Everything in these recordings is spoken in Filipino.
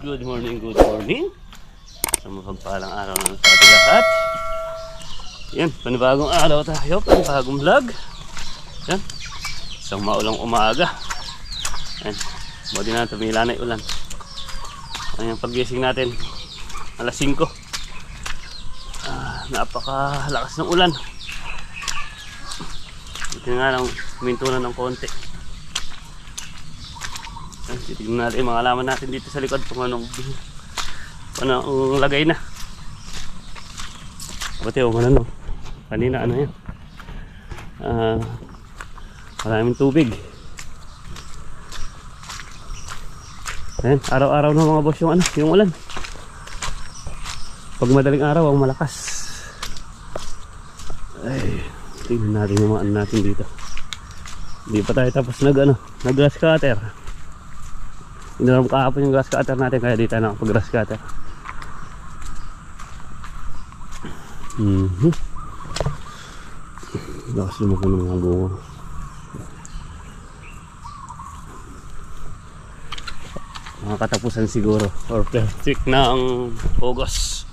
Good morning, good morning. Sa mapagpalang araw na sa ating lahat. Yan, panibagong araw tayo, panibagong vlog. Yan, isang maulang umaga. Yan, buti na tumila na yung ulan. Ayan, paggising natin, alas 5. Napakalakas ng ulan. Ito nga lang, huminto na ng konti. Titignan natin yung mga alaman natin dito sa likod kung anong lagay na. Pati yung ano, kanina ano yan, maraming tubig. Ayan, araw-araw na mga boss yung ano, yung ulan. Pag madaling araw ang malakas. Ay, tingnan natin yung mga ano natin dito. Hindi pa tayo tapos nag grass cutter. Inaram kahapon yung grass cutter natin, kaya dito na pag grass cutter. Lakas lumaki ng mga bunga. Mga katapusan siguro, or perfect na ang August.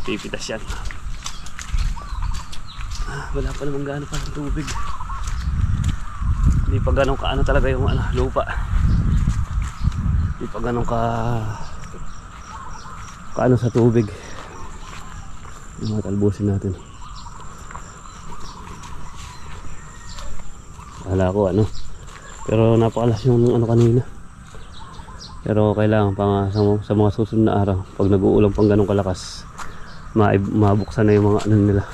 Pipitas yan. Wala pa naman gaano pa ng tubig. Hindi pa ganun kaano talaga yung lupa. Hindi pa ganun kaano sa tubig. Yung mga talbusin natin. Wala ko pero napakalas yung kanina. Pero kailangan pa sa mga susunod na araw, pag nag-uulang pang ganun kalakas, mabuksan na yung mga nila,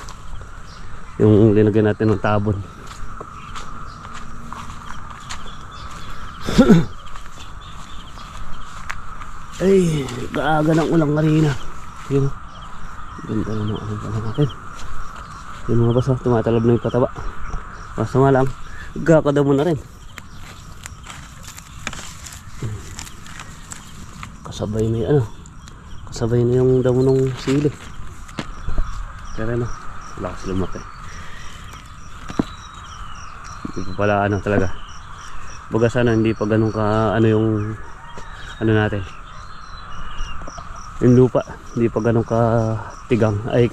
yung linagyan natin ng tabon. Ay, gaaga ng ulang kanina. Yun, ganda na ng pala natin. Yung mga basa, tumatalab na yung pataba. Basta nga lang, gakada mo na rin. Kasabay na kasabay na yung damo ng sili. Pero lakas lumaki. Hindi pa pala talaga. Baga sana hindi pa ganun ka yung natin. Yung lupa, hindi pa ganun ka tigang, ay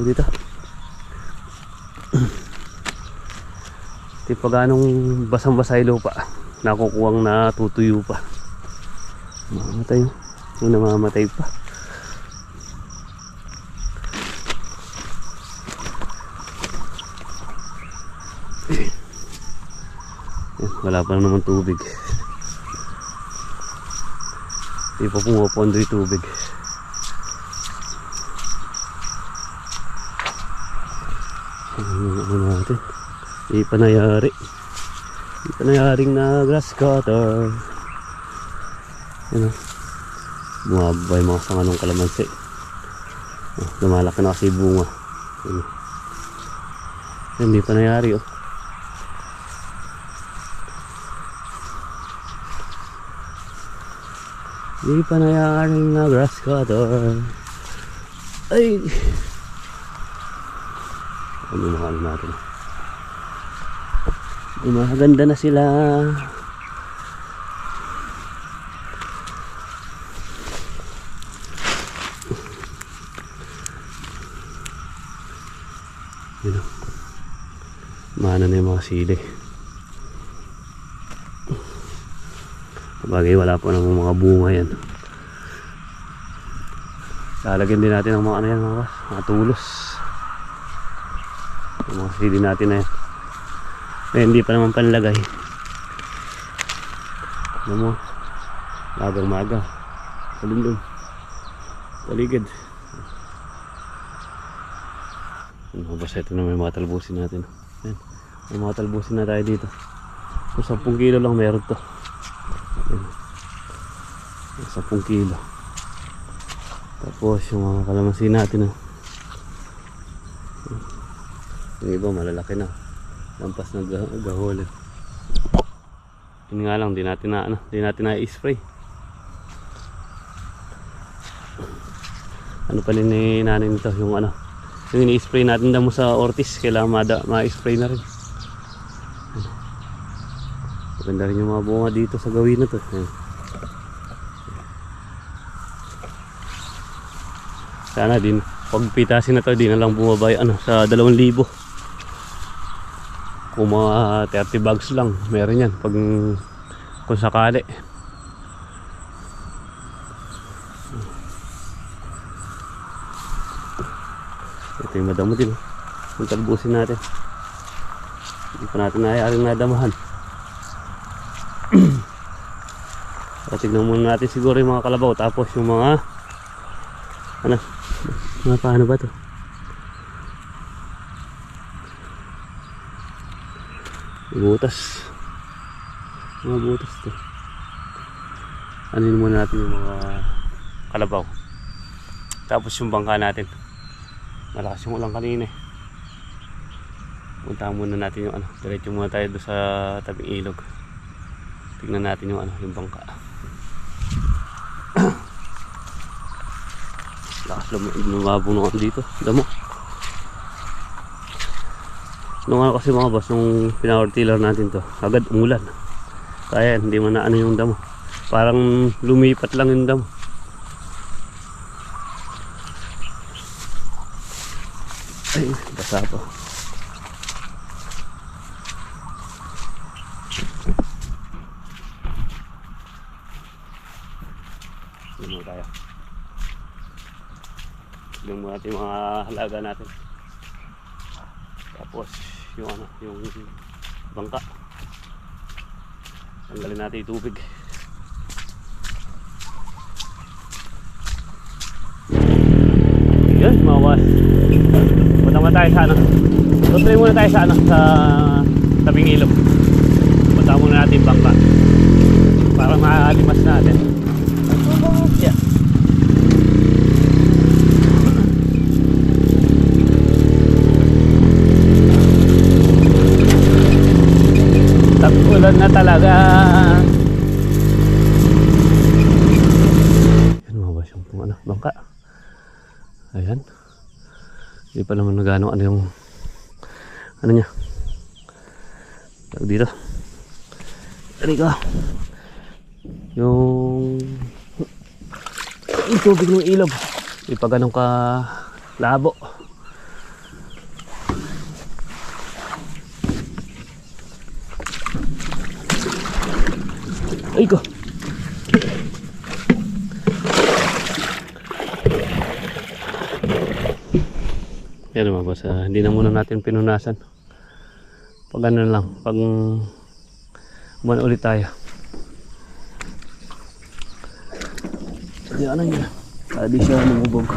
dito. Hindi pa ganung basang-basa yung lupa. Nakukuwang natutuyo pa. Mamamatay. Yung namamatay pa. Wala pa naman tubig. Hindi pa pumapondo yung tubig. Ano natin? Hindi pa nayari. Hindi pa nayaring na grass cutter. Bumababa yung mga sanga ng kalamansi. Lumalaki na kasi bunga. Hindi pa nayari Hindi pa nayaring na grass cutter. Ay! Ano natin? Gumaganda na sila. Mana na yung mga sili. Bagay wala pa ng mga bunga yan. Lalagyan din natin ng mga mga tulos. Yung mga sili natin na yan. Hindi pa naman panlagay. Alam mo, magang-maga. Kalundong. Paligid. Basta ito na may mga talbusin natin. Ayan. May mga talbusin na tayo dito. Kung 10 kilo lang meron to. 10 kilo. Tapos yung mga kalamansi natin yung iba malalaki na, lampas na gahol. Yun nga lang, di natin na i-spray. Ano pa ni nanay nito, yung ini-spray natin damo sa ortis, kailangan ma-spray na rin. Maganda rin yung mga bunga dito sa gawin na to. Sana din, pag pitasin na to, di na lang bumaba yung sa 2,000. Kung mga 30 bags lang, meron yan. Pag kung sakali. Ito yung madamo din. Kung talbusin natin. Hindi pa natin nayayaring nadamahan. Tignan muna natin siguro yung mga kalabaw. Tapos yung mga mga paano ba to? Butas. Mga butas to. Anin muna natin yung mga kalabaw. Tapos yung bangka natin. Malakas yung ulang kanina eh. Puntahan muna natin yung diretso muna tayo doon sa tabing ilog. Tignan natin yung yung bangka. Lakas lumabong naman dito. Damo. Nung kasi mga boss, nung pinower tiller natin to, agad umulan. Kaya hindi man na yung damo. Parang lumipat lang yung damo. Ay, basa pa. Tignan tayo. Tignan mo natin yung mga halaga natin. Tapos yung yung bangka. Tanggalin natin yung tubig. Yun, mga boss. Punta muna tayo sa tutuloy muna tayo sa sa tabing ilog. Punta muna natin yung bangka para maalimas natin. Yeah. Tag-ulan na talaga. Yan mga boss yung bangka. Ayan. Hindi pa naman nagano yung niya. Tag dito. Tari ka. Yung tubig ng ilog. Hindi pa ganun ka labo. Ay ko. Yan mga boss, hindi na muna natin pinunasan. Pag ano lang, pag buwan ulit tayo. Yan yan. Hindi siya lumubog.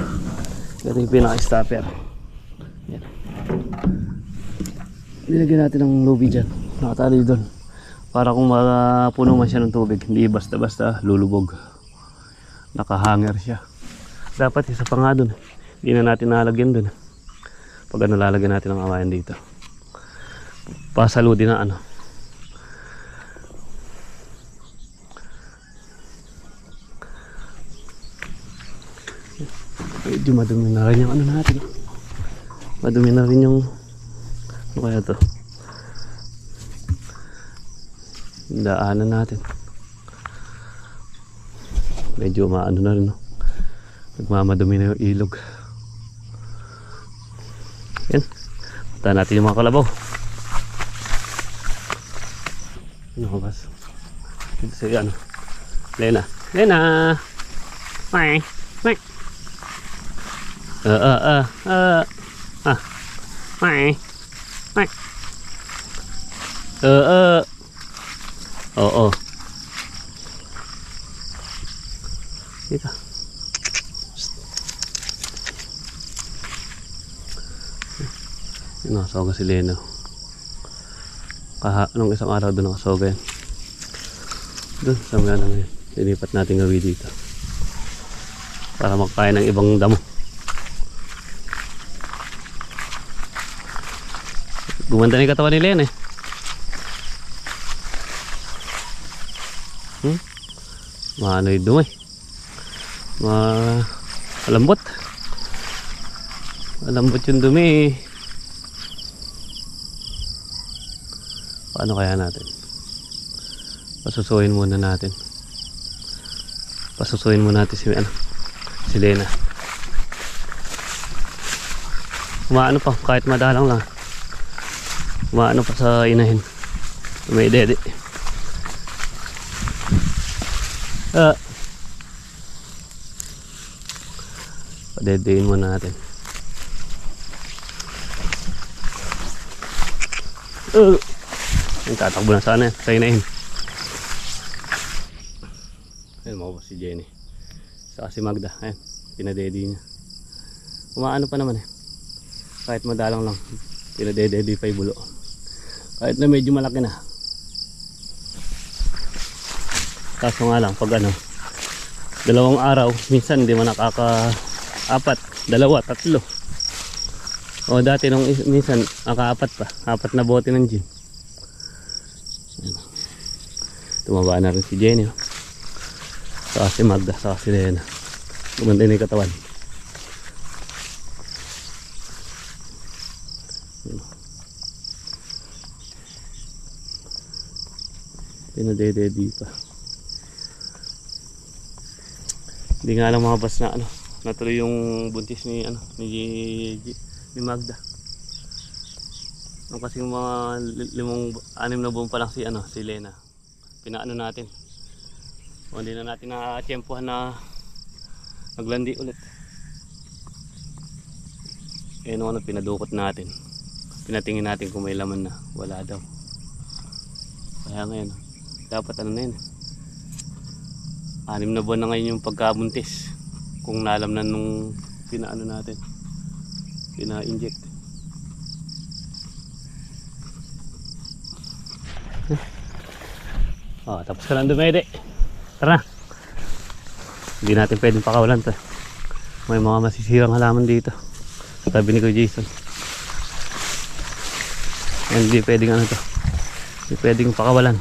Ito yung pinaka-stopper. Yan. Nilagyan natin ng lobby dyan. Nakatali doon. Para kung mapuno man siya ng tubig, hindi basta-basta lulubog. Nakahanger siya. Dapat isa pa nga doon. Hindi na natin nalagyan doon. Pag lalagyan natin ng awayan dito. Pasaludin na medyo madumi na rin yung natin. Madumi na rin yung kaya to. Daanan natin. Medyo maano na rin, no? Nagmamadumi na yung ilog. Yan. Punta natin yung mga kalabaw. Ano ba? Dito sa Lena. Lena! May! May! May! May! Oo. Dito. Nakasoga si Leno. Nung isang araw doon nakasoga yan. Doon, sa mga lang yun. Lilipat natin gawi dito. Para makakain ng ibang damo. Gumanda na yung katawan ni Leno eh. Maano yung dumi. Malambot. Malambot yung dumi. Paano kaya natin? Pasusuhin muna natin. Pasusuhin muna natin si Lena. Umaano pa, kahit madalang lang. Umaano pa sa inahin. May dede. Padedein muna natin. Yung tatakbo na sana sa inahin. Ayun, makabos si Jenny. Saka si Magda. Ayun, pinadede niya. Umaano pa naman eh. Kahit madalang lang. Pinadede pa yung bulo. Kahit na medyo malaki na. Kaso nga lang, pag ano, 2 araw, minsan hindi mo nakaka-4, 2, 3. O dati nung minsan, naka-4 pa. 4 na bote ng gin. Tumaba na rin si Jenny. Saka si Magda, saka si Lena. Gumanda na yung katawan. Pinadede pa. Hindi nga lang makabas na ano, natuloy yung buntis ni ano ni Magda. Nung kasi mga 6 na buwan pa lang si ano, si Lena. Pinaano natin. O hindi na natin na-tiyempohan na naglandi ulit. Eh nung ano, pinadukot natin. Pinatingin natin kung may laman na. Wala daw. Kaya ngayon, dapat ano na yun. 6 na buwan na ngayon yung pagkabuntis. Kung nalam na nung pinaano natin. Pina-inject. Tapos ka lang dumede. Tara na. Hindi natin pwedeng pakawalan to. May mga masisirang halaman dito. Sabi ni Kuya Jason. Hindi pwedeng ano to. Hindi pwedeng pakawalan.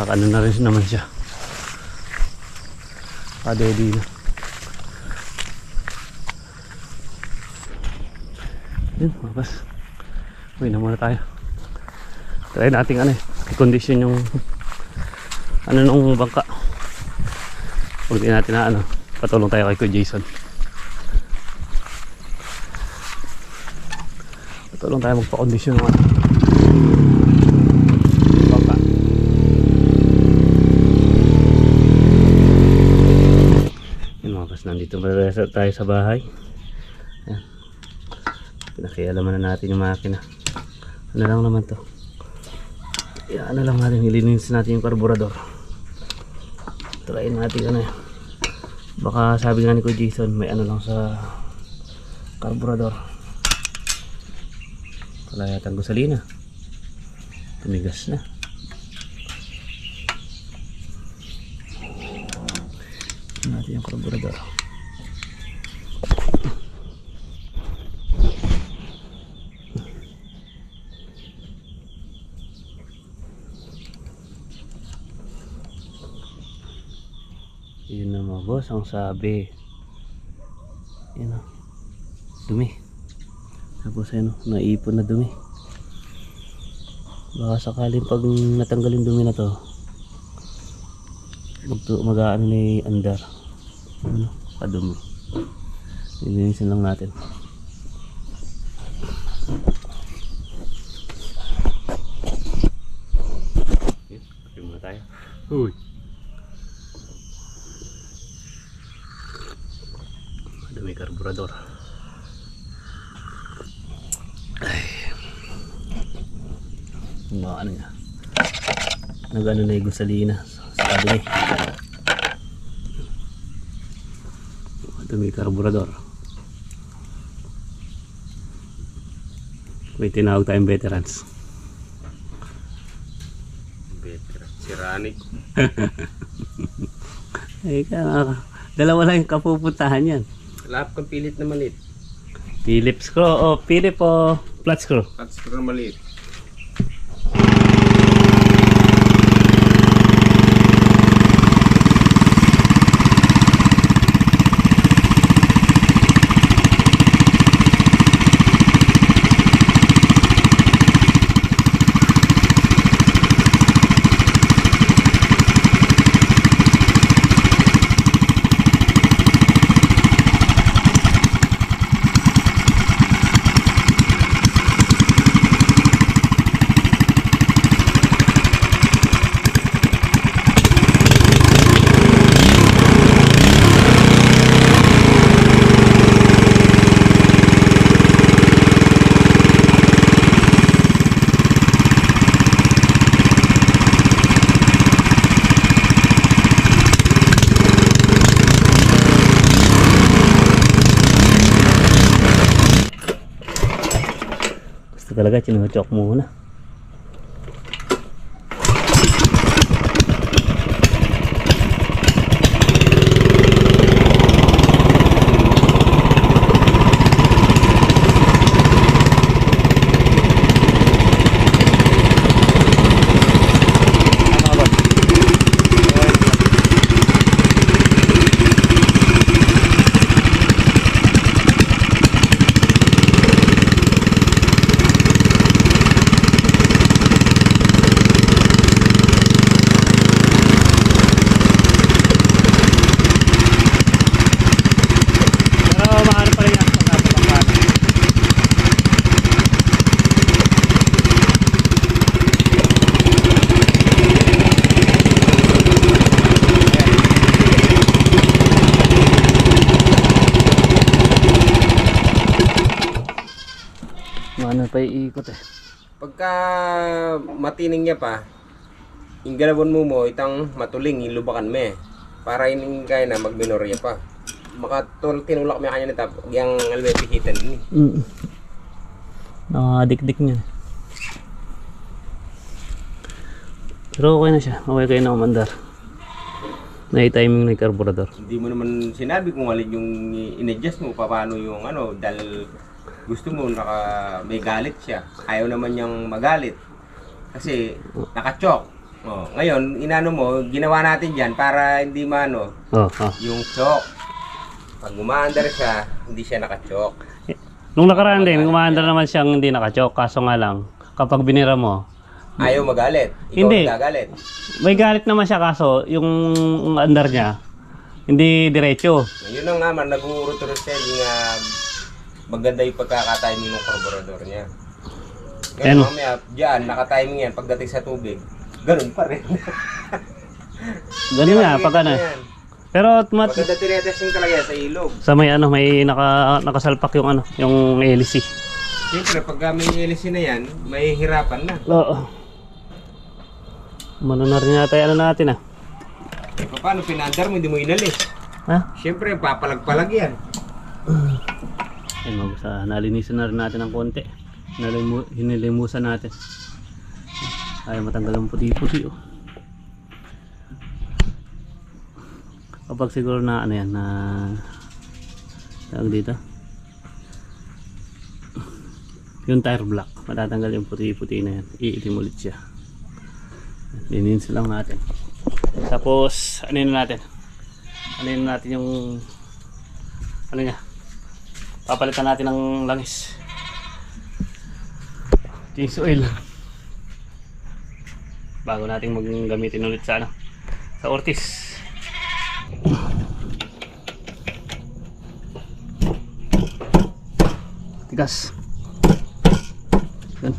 Ano na rin naman siya. Padedi na. Yun, mapas. Uwi na muna tayo. Try natin ano i-condition yung ano nung bangka. Huwag din natin na ano, patulong tayo kay Kuya Jason. Patulong tayo magpa-condition ng ano bangka. Yun mga kas, nandito tayo sa bahay. Ayan. Pinakialaman na natin yung makina. Ano lang naman to, ano lang natin, ilininis natin yung karburador. Try natin ano yan. Baka sabi nga ni Kuya Jason, may ano lang sa karburador. Wala yatang gasolina. Tumigas na. Natin yung karburador. Yun na mga boss, ang sabi. Yun o, dumi. Tapos yun o, naipon na dumi. Baka sakaling pag natanggal yung dumi na to, mag-ano na yung andar. Ano, kadumi. Linisin lang natin. Okay, muna tayo. Uy. Dumi karburador. Ay. Ano nga. Nag-ano na yung gasolina sa kadumi. Dumi karburador. May tinawag tayong veterans. Veterans. Si Rani. Ay ka, dalawa lang yung kapupuntahan yan. Lahat kang pilit na maliit. Phillips screw o Philip o flat screw? Flat screw na maliit. Ito talaga, chinuchok muna. Ano pa iikot eh. Pagka matining niya pa, yung galawon mo itang matuling, ilubakan mo eh. Para hindi kaya na magbinorya pa. Tinulak mo kanya nito, yung alwe pihitan din eh. Nakadikdik niya. Pero okay na siya. Okay kayo na umandar. Na-timing na yung carburetor. Hindi mo naman sinabi kung alin yung in-adjust mo, paano yung ano, dahil gusto mo may galit siya. Ayaw naman niyang magalit. Kasi naka-choke. Oh, ngayon, inano mo, ginawa natin diyan para hindi yung choke. Pag umaandar siya, hindi siya naka-choke. Nung nakaraan din, umaandar naman siyang hindi naka-choke. Kaso nga lang, kapag binira mo, ayaw magalit. Ikaw hindi. nagagalit. May galit naman siya kaso yung andar niya, hindi diretso. Yun na nga man, nag-uurot-urot siya. Hindi nga maganda yung pagkakatiming ng carburetor niya. Ngayon mamaya, dyan, nakatiming yan. Pagdating sa tubig, ganun pa rin. Ganun nga, pag ano. Pero maganda tinetesting talaga sa ilog. Sa may may nakasalpak yung yung LC. Siyempre, pag may LC na yan, may hirapan na. Oo. Manunar niya tayo natin Eh, paano pinandar mo, hindi mo inalis? Ha? Siyempre, papalag-palag yan. Ayun, nalinisan na rin natin ng konti. Hinilimusan natin. Ayaw matanggal ang puti-puti. Kapag siguro na yan, na tawag dito, yung tire block, matatanggal yung puti-puti na yan. Iitim ulit siya. Linisin lang natin. Tapos, ano natin yung niya, papalitan natin ng langis, change oil, bago natin maggamitin ulit sa sa Ortiz. Tigas. Yan.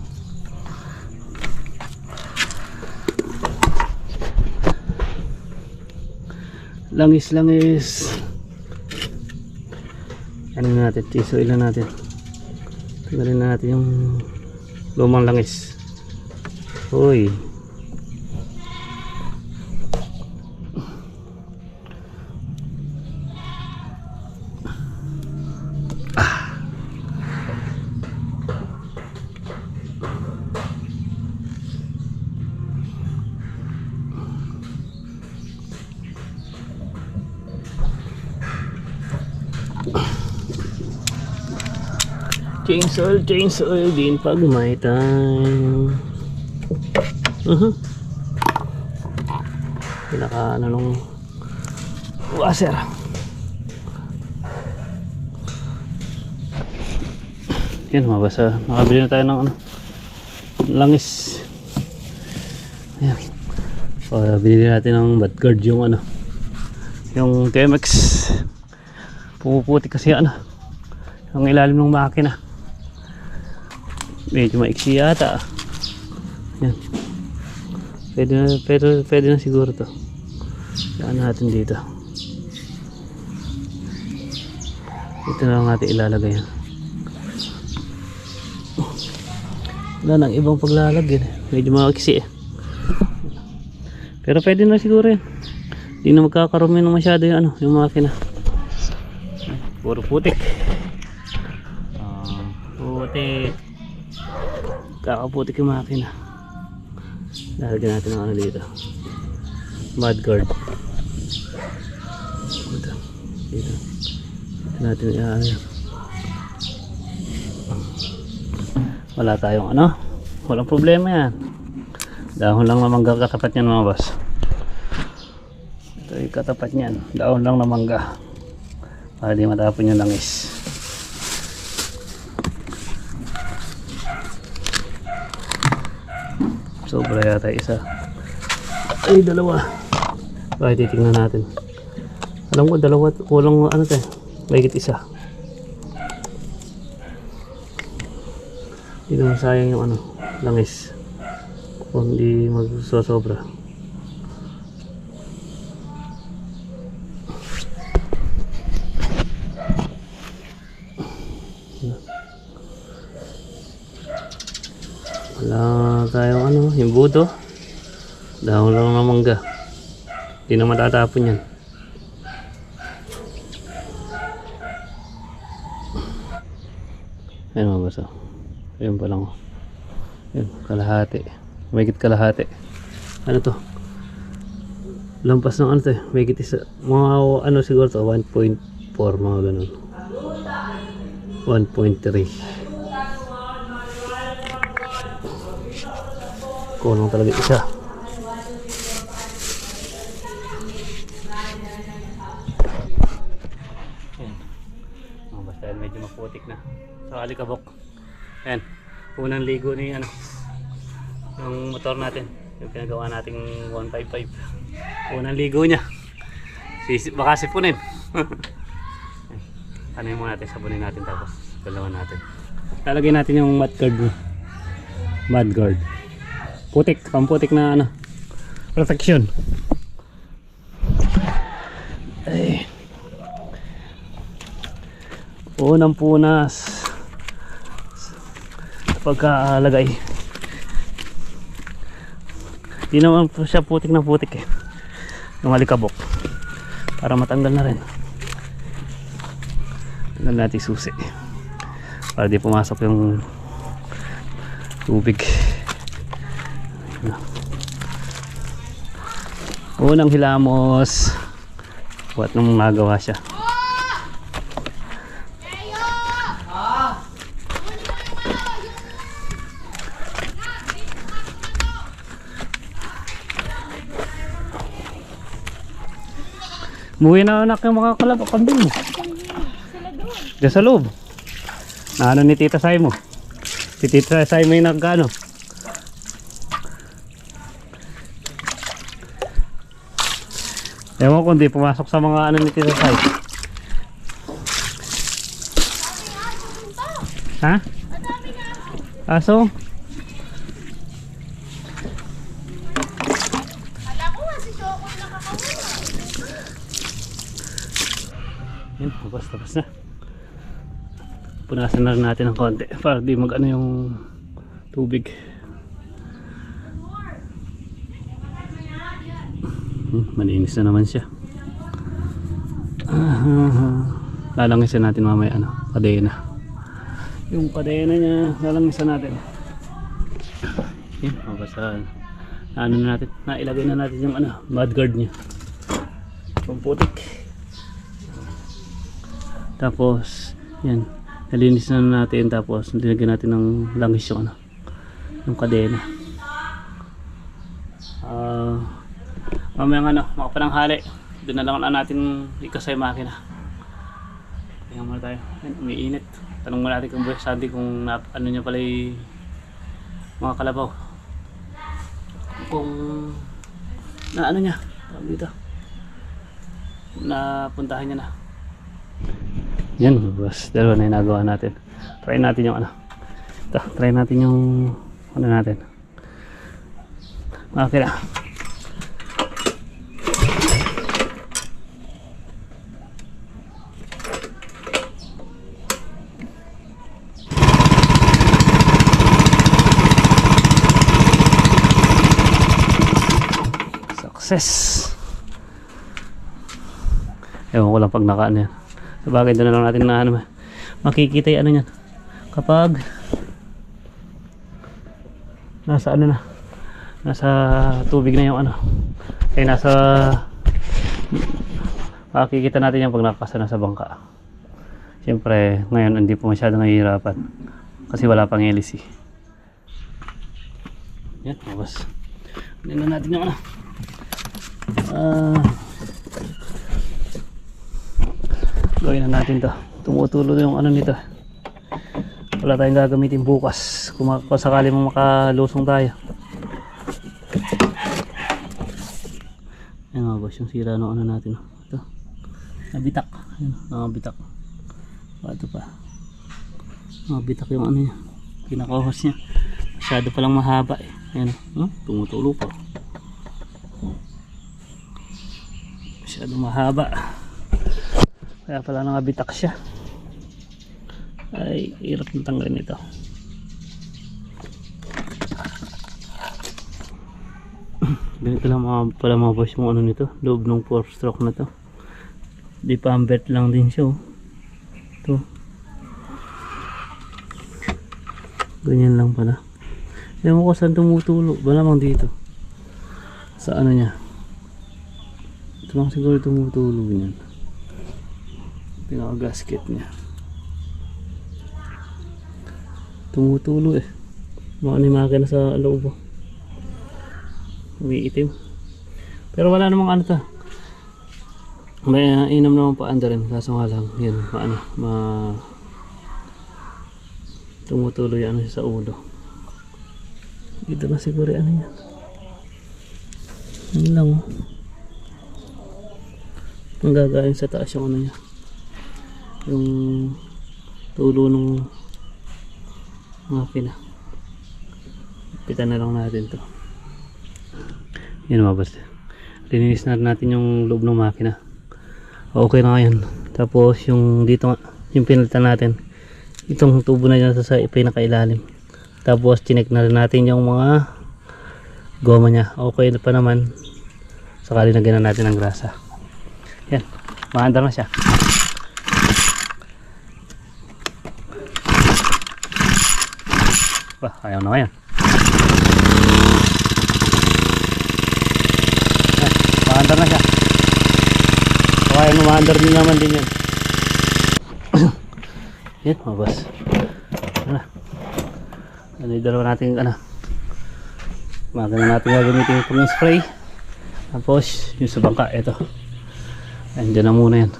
Langis. Ano natin, tiso ilan natin. Tanggalin na natin yung lumang langis. Uy. Change oil din pag may time. Pinaka nung washer. Yan, mabasa. Nakabili na tayo ng langis. Ayan. Binili natin ng Badguard yung yung TMX. Pumuputi kasi ang ilalim ng makina. Medyo maiksi yata. Yan. Pwede na siguro to. Saan natin dito. Ito na lang natin ilalagay yan. Wala nang ibang paglalagyan. Medyo maiksi eh. Pero pwede na siguro yan. Hindi na magkakarumi ng masyado yung makina. Puro putik. Putik. Kakaputik yung makina. Lalagyan natin ng ano dito. Mud guard. Dito. Dito natin ano. Wala tayong ano. Walang problema yan. Dahon lang na mangga katapat niyan mga boss. Ito yung katapat niyan. Dahon lang na mangga. Para di matapon yung langis. Sobra yata isa. Ay, dalawa. Bakit titingnan natin. Alam ko dalawa. Kulang ano tayo. Mahigit isa. Hindi naman sayang yung ano. Langis. Kung hindi magsosobra. Wala tayong ano, yung buto. Dahon lang ng mangga. Hindi na matatapon yan. Ayan mga boss. Ayan pa lang. Ayan, kalahati. Mahigit kalahati. Ano to? Lampas ng ano to eh. Mahigit isa. Mga ano siguro to? 1.4 mga ganun. 1.3. Kulang talaga isa. Ayan. Basta medyo maputik na. Sa alikabok. Ayan. Unang ligo ni ano. Yung motor natin. Yung pinagawa nating 155. Unang ligo niya. Baka sipunin. Ano yung muna natin. Sabunin natin tapos galawan natin. Lalagay natin yung mud guard. Mud guard. Putik, pamputik na ano, protection. Ay. Unang punas pagkalagay. Di naman siya putik na putik eh. Yung alikabok. Para matanggal na rin. Tanggal natin susi. Para di pumasok yung tubig. Unang hilamos. Buat nung nagawa siya. Muwi na anak yung mga kambing mo. Diyan sa loob. Na ano ni Tita Sai mo? Si Tita Sai mo yung nagkano? Ewan ko hindi pumasok sa mga ano ni Tita Sai. Ha? Aso? Kala ko nga si Choco nakakawala. Yan, tapos na. Punasan na rin natin ng konti para di mag ano yung tubig. Malinis na naman siya. Lalangisan natin mamaya ano, kadena. Yung kadena niya, lalangisan natin. Yan, mabasahan. Ano na natin, nailagay na natin yung ano, mud guard niya. Pamputik. Tapos, yan, nalinis na natin tapos nilagyan natin ng langis yung ano, yung kadena. Mamaya nga mga pananghali doon na lang natin ikasay makina. Tingnan muna tayo. Umiinit. Tanong mo natin kung Boy Sandy kung ano niya pala yung mga kalabaw. Kung na ano niya dito, napuntahan niya na. Yan boss, dalawa na yung nagawa natin. Try natin yung ano. Ito, try natin yung ano natin. Makina. Success. Ewan ko lang pag nakaano yan. Sabagay doon na lang natin na ano, makikita yung ano yan kapag nasa ano na, nasa tubig na yung ano, ay nasa, makikita natin yung pag nakakasa na sa bangka. Siyempre ngayon hindi po masyado nahihirapan kasi wala pang LC. Yan, boss. Hindi na natin yung ano. Gawin na natin to. Tumutulo yung ano nito. Wala tayong gagamitin bukas kung sakali mong makalusong tayo. Ayan mga boss, yung sira ng ano natin. Ito. Nabitak. Ayan, nabitak. Ito pa. Nabitak yung ano niya. Pinakahos niya. Masyado palang mahaba eh. Ayan. Tumutulo pa. Masyado mahaba. Kaya pala nangabitak siya. Ay, hirap na tanggalin ito. Ganito lang pala mga boss mo ano nito. Loob ng 4 stroke na to. Di pa ambert lang din siya. Ito. Ganyan lang pala. Ewan ko saan tumutulo. Malamang dito. Sa ano niya. Ito lang siguro tumutulo niyan. Pinaka-gasket niya. Tumutulo eh. Mga ni makina sa loob. Umiitim. Pero wala namang ano to. May inam naman pa anda rin. Kaso nga lang. Yan. Tumutulo yan sa ulo. Dito na siguro ano yan. Yan lang oh. Ang gagaling sa taas yung ano niya. Yung tulo ng makina. Pitan na lang natin to. Yan mga boss. Lininis na natin yung loob ng makina. Okay na ngayon. Tapos yung dito nga, yung pinalitan natin. Itong tubo na dyan sa pinakailalim. Tapos chinek na rin natin yung mga goma niya. Okay na pa naman. Sakali lagyan na natin ng grasa. Yan. Maandar na siya. Ayaw na ngayon. Maandar na siya. Kaya maandar din naman din yan. Yan mga boss. Ano yung dalawa natin maganda natin gagamitin yung spray. Tapos yung sa bangka ito. Andiyan na muna yan.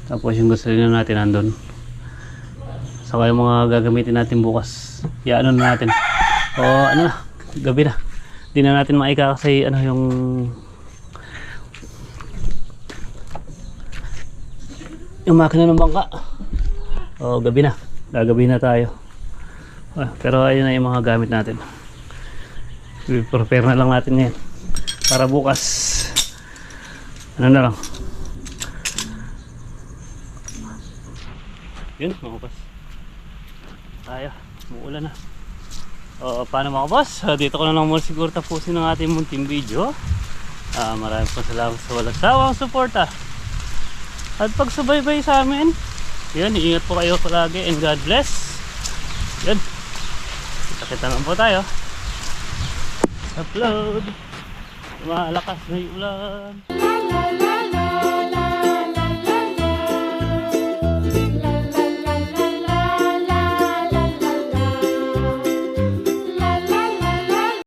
Tapos yung gasolina natin nandun. Saka yung mga gagamitin natin bukas. Ano na natin. O ano na, gabi na. Hindi na natin maika kasi ano yung makina ng bangka. O gabi na. Gagabi na tayo. Pero ayun na yung mga gamit natin. I-prepare na lang natin ngayon. Para bukas ano na lang. Yun mga boss. Tayo, muulan na. Paano mga boss? Dito ko na lang muna siguro tapusin ng ating munting video. Maraming po salamat sa walang sawang suporta at pagsubaybay sa amin. Yun, iingat po kayo palagi and God bless. Yun, kita-kita naman po tayo. Upload. Malakas na yung ulan.